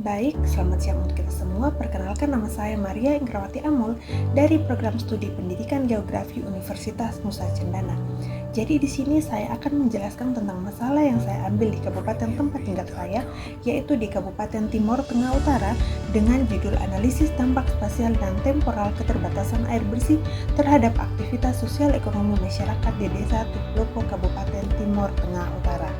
Baik, selamat siang untuk kita semua. Perkenalkan, nama saya Maria Ingrawati Amul dari Program Studi Pendidikan Geografi Universitas Nusa Cendana. Jadi di sini saya akan menjelaskan tentang masalah yang saya ambil di kabupaten tempat tinggal saya, yaitu di Kabupaten Timor Tengah Utara, dengan judul Analisis Dampak Spasial dan Temporal Keterbatasan Air Bersih terhadap Aktivitas Sosial Ekonomi Masyarakat di Desa Tuklopo, Kabupaten Timor Tengah Utara.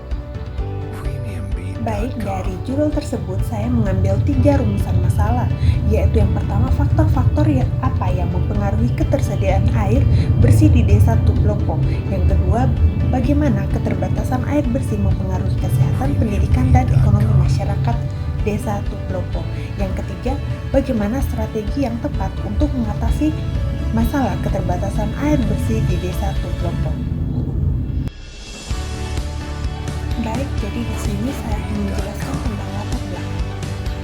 Baik, dari judul tersebut saya mengambil 3 rumusan masalah, yaitu yang pertama, faktor-faktor apa yang mempengaruhi ketersediaan air bersih di Desa Tuklopo. Yang kedua, bagaimana keterbatasan air bersih mempengaruhi kesehatan, pendidikan, dan ekonomi masyarakat Desa Tuklopo. Yang ketiga, bagaimana strategi yang tepat untuk mengatasi masalah keterbatasan air bersih di Desa Tuklopo. Baik, jadi di sini saya akan menjelaskan tentang latar belakang.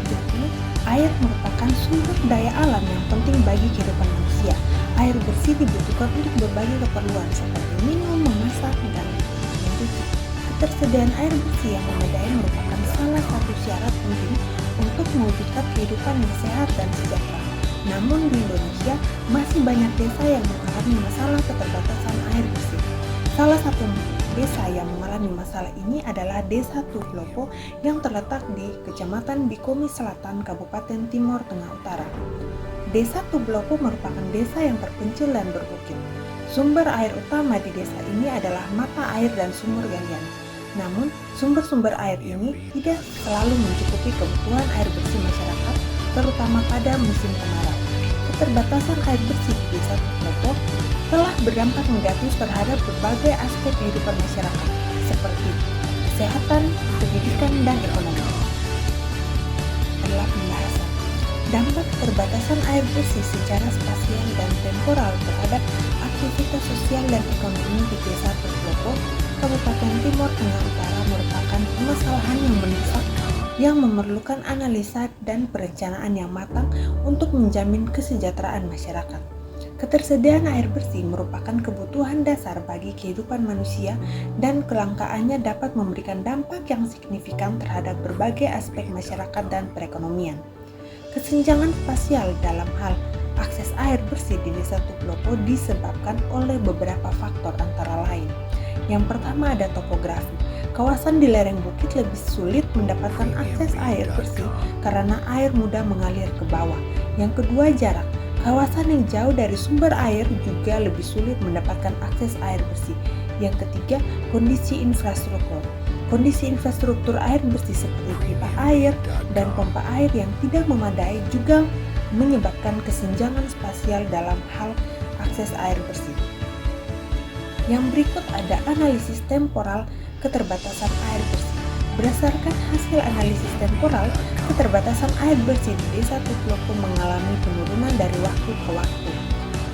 Jadi, air merupakan sumber daya alam yang penting bagi kehidupan manusia. Air bersih dibutuhkan untuk berbagai keperluan seperti minum, memasak, dan mencuci. Ketersediaan air bersih yang memadai merupakan salah satu syarat penting untuk mewujudkan kehidupan yang sehat dan sejahtera. Namun di Indonesia masih banyak desa yang mengalami masalah keterbatasan air bersih. Salah satu desa yang mengalami masalah ini adalah Desa Tuklopo yang terletak di Kecamatan Bikomi Selatan, Kabupaten Timor Tengah Utara. Desa Tuklopo merupakan desa yang terpencil dan berbukit. Sumber air utama di desa ini adalah mata air dan sumur galian. Namun, sumber-sumber air ini tidak selalu mencukupi kebutuhan air bersih masyarakat, terutama pada musim kemarau. Keterbatasan air bersih di Desa Tuklopo telah berdampak negatif terhadap berbagai aspek kehidupan masyarakat, seperti kesehatan, pendidikan, dan ekonomi. Adalah pembahasan dampak keterbatasan air bersih secara spasial dan temporal terhadap aktivitas sosial dan ekonomi di Desa Tuklopo, Kabupaten Timor Tengah Utara merupakan permasalahan yang mendesak yang memerlukan analisa dan perencanaan yang matang untuk menjamin kesejahteraan masyarakat. Ketersediaan air bersih merupakan kebutuhan dasar bagi kehidupan manusia dan kelangkaannya dapat memberikan dampak yang signifikan terhadap berbagai aspek masyarakat dan perekonomian. Kesenjangan spasial dalam hal akses air bersih di Desa Tuklopo disebabkan oleh beberapa faktor antara lain. Yang pertama ada topografi. Kawasan di lereng bukit lebih sulit mendapatkan akses air bersih karena air mudah mengalir ke bawah. Yang kedua jarak. Kawasan yang jauh dari sumber air juga lebih sulit mendapatkan akses air bersih. Yang ketiga, kondisi infrastruktur. Kondisi infrastruktur air bersih seperti pipa air dan pompa air yang tidak memadai juga menyebabkan kesenjangan spasial dalam hal akses air bersih. Yang berikut ada analisis temporal keterbatasan air bersih. Berdasarkan hasil analisis temporal, keterbatasan air bersih di Desa Tuklopo mengalami penurunan dari waktu ke waktu.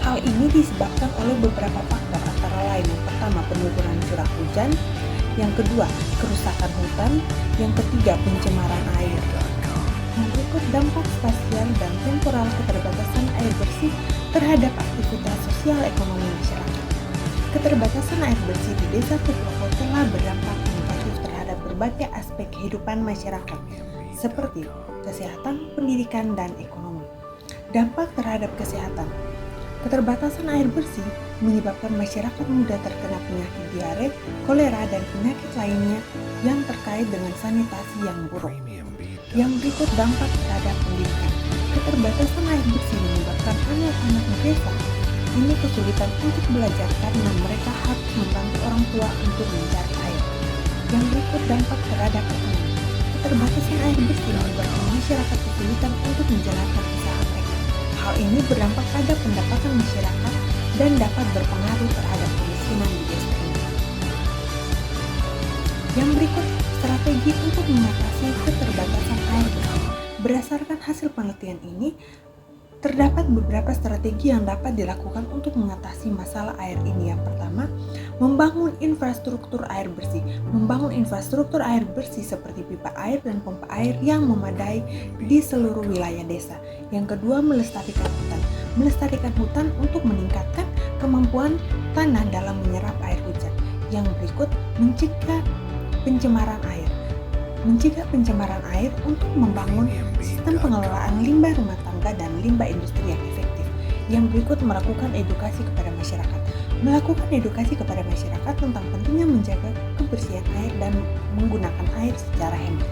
Hal ini disebabkan oleh beberapa faktor antara lain. Yang pertama, penurunan curah hujan. Yang kedua, kerusakan hutan. Yang ketiga, pencemaran air. Yang berikut dampak spasial dan temporal keterbatasan air bersih terhadap aktivitas sosial ekonomi masyarakat. Keterbatasan air bersih di Desa Tuklopo telah berdampak negatif terhadap berbagai aspek kehidupan masyarakat, seperti kesehatan, pendidikan, dan ekonomi. Dampak terhadap kesehatan. Keterbatasan air bersih menyebabkan masyarakat mudah terkena penyakit diare, kolera, dan penyakit lainnya yang terkait dengan sanitasi yang buruk. Yang berikut dampak terhadap pendidikan. Keterbatasan air bersih menyebabkan anak-anak desa ini kesulitan untuk belajar karena mereka harus membantu orang tua untuk mencari air. Yang berikut dampak terhadap ekonomi. Keterbatasan air bersih menyebabkan masyarakat kesulitan untuk menjalankan usaha mereka. Hal ini berdampak pada pendapatan masyarakat dan dapat berpengaruh terhadap kemiskinan di desa ini. Yang berikut strategi untuk mengatasi keterbatasan air bersih. Berdasarkan hasil penelitian ini, terdapat beberapa strategi yang dapat dilakukan untuk mengatasi masalah air ini. Yang pertama, membangun infrastruktur air bersih. Membangun infrastruktur air bersih seperti pipa air dan pompa air yang memadai di seluruh wilayah desa. Yang kedua, melestarikan hutan. Melestarikan hutan untuk meningkatkan kemampuan tanah dalam menyerap air hujan. Yang berikut, mencegah pencemaran air. mencegah pencemaran air untuk membangun sistem pengelolaan limbah rumah tangga dan limbah industri yang efektif. Yang berikut melakukan edukasi kepada masyarakat. Melakukan edukasi kepada masyarakat tentang pentingnya menjaga kebersihan air dan menggunakan air secara hemat.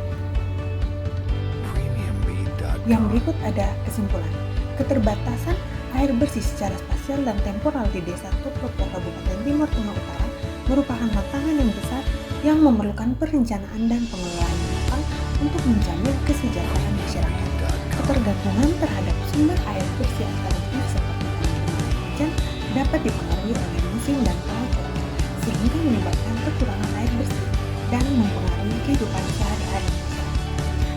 Yang berikut ada kesimpulan. Keterbatasan air bersih secara spasial dan temporal di Desa Toproto, Kabupaten Timur Tengah Utara merupakan tantangan yang besar yang memerlukan perencanaan dan pengelolaan yang matang untuk menjamin kesejahteraan masyarakat. Ketergantungan terhadap sumber air bersih alternatif seperti tanaman hujan dapat dipengaruhi oleh musim dan pola cuaca, sehingga menyebabkan kekurangan air bersih dan mempengaruhi kehidupan sehari-hari masyarakat.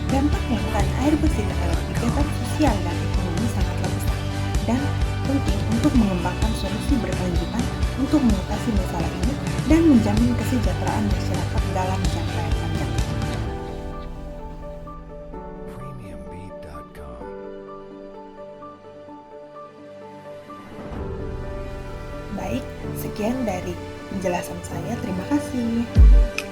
Dampak kelangkaan air bersih terhadap kegiatan sosial dan ekonomi sangatlah besar dan penting untuk mengembangkan solusi berkelanjutan untuk mengatasi masalah ini dan menjamin kesejahteraan masyarakat dalam jangka yang panjang. Baik, sekian dari penjelasan saya. Terima kasih.